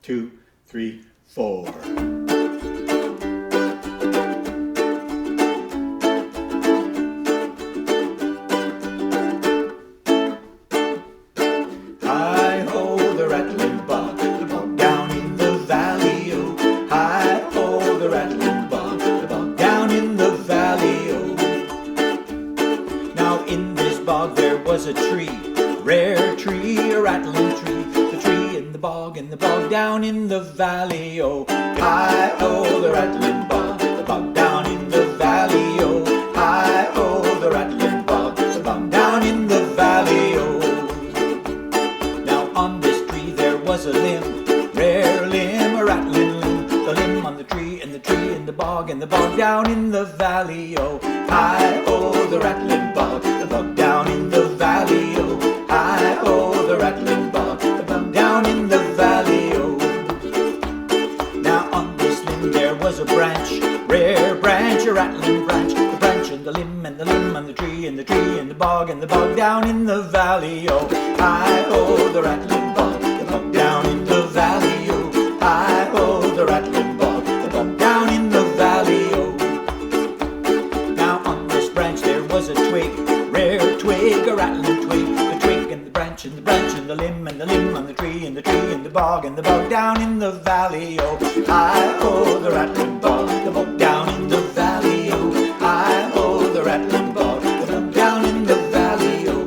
2, 3, 4. Hi-ho, the rattling bog down in the valley, oh. Hi-ho, the rattling bog down in the valley, oh. Now in this bog there was a tree, rare tree, a rattling tree. The tree in the bog down in the valley, oh. Hi-ho, the rattling bog down in the valley, oh. Hi-ho, the rattling bog down in the valley, oh. Now on this tree there was a limb, rare limb, a rattling limb. The limb on the tree, and the tree in the bog down in the valley, oh. Hi-ho, the rattling bog down in the valley, oh. Hi-ho, the rattling bog down in the valley, oh. Now on this limb there was a branch, rare branch, a rattling branch. The branch and the limb and the limb on the tree, and the tree in the bog down in the valley, oh. Hi-ho, the rattling bog down in the valley, oh. Hi-ho, the rattling bog down in the valley, oh. Now on this branch there was a twig, rare twig, a rattling twig. The twig and the branch and the branch and the limb on the tree, and the tree in the bog down in the valley, oh. Hi-ho, the rattling bog down in the valley, oh. Hi-ho, the rattling bog down in the valley, oh.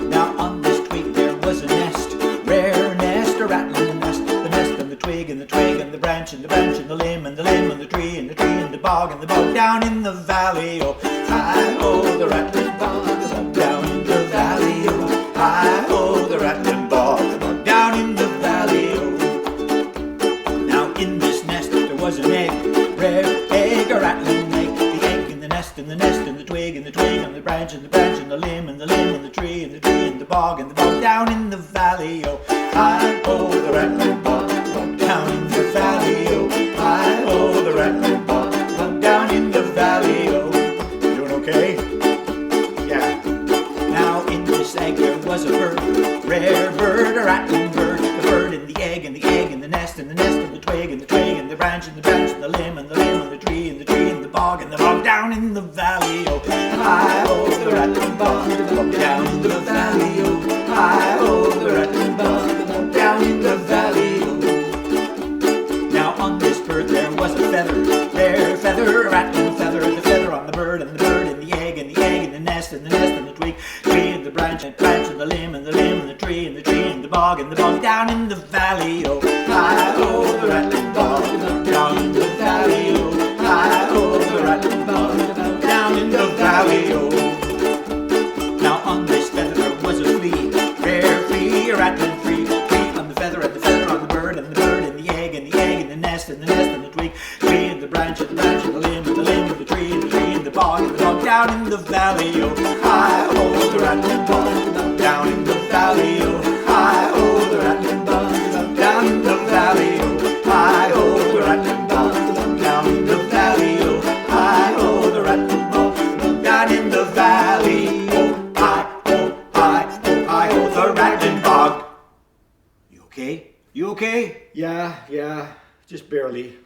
Now on this twig there was a nest, rare nest, a rattling nest. The nest and the twig and the twig and the branch and the branch and the limb on the tree, and the tree in the bog down in the valley, oh. Hi-ho, the rattling bog down in the valley, oh. Hi-ho, the rattling bog down in the valley, oh. Now in this nest there was an egg, rare egg, a rattling egg. The egg in the nest, and the nest, and the twig and the branch and the branch and the limb on the tree, and the tree in the bog down in the valley, oh. Hi-ho, the rattling bog down in the valley, oh. Hi-ho, the rattling bog down in the valley, oh. Doing okay? Yeah. Now in this egg there was a bird, rare bird, a rattling bird. The bird in the egg, and the egg in the nest, and the nest in the twig and the branch and the branch and the limb on the tree, and the tree in the bog down in the valley, oh. Hi-ho, the rattling bog down in the valley, oh. Hi-ho, the rattling bog down in the valley, oh. Now on this bird there was a feather, rare feather, a rattling feather. The feather on the bird, and the bird in the egg, and the egg in the nest, and the nest in the twig, tree in the branch and the limb, and the limb and the tree in the bog down in the valley, oh. Hi-ho, the rattling bog down in the valley, oh. Hi-ho, the rattling bog down in the valley, oh. Now on this feather there was a flea, rare flea, a rattling flea. Flea on the feather, and the feather on the bird, and the bird in the egg, and the egg in the nest, and the nest in the twig, tree in the branch, and the limb, and the limb of the tree in the bog down in the valley, oh. Hi-ho, the rattling bog down in the valley, oh. Hi-ho, the rattling bog down in the valley, oh. Hi-ho, the rattling bog down in the valley, oh. Hi-ho, the rattling bog down in the valley, oh. Hi-ho, hi-ho, the rattling bog. You okay? You okay? Yeah, just barely.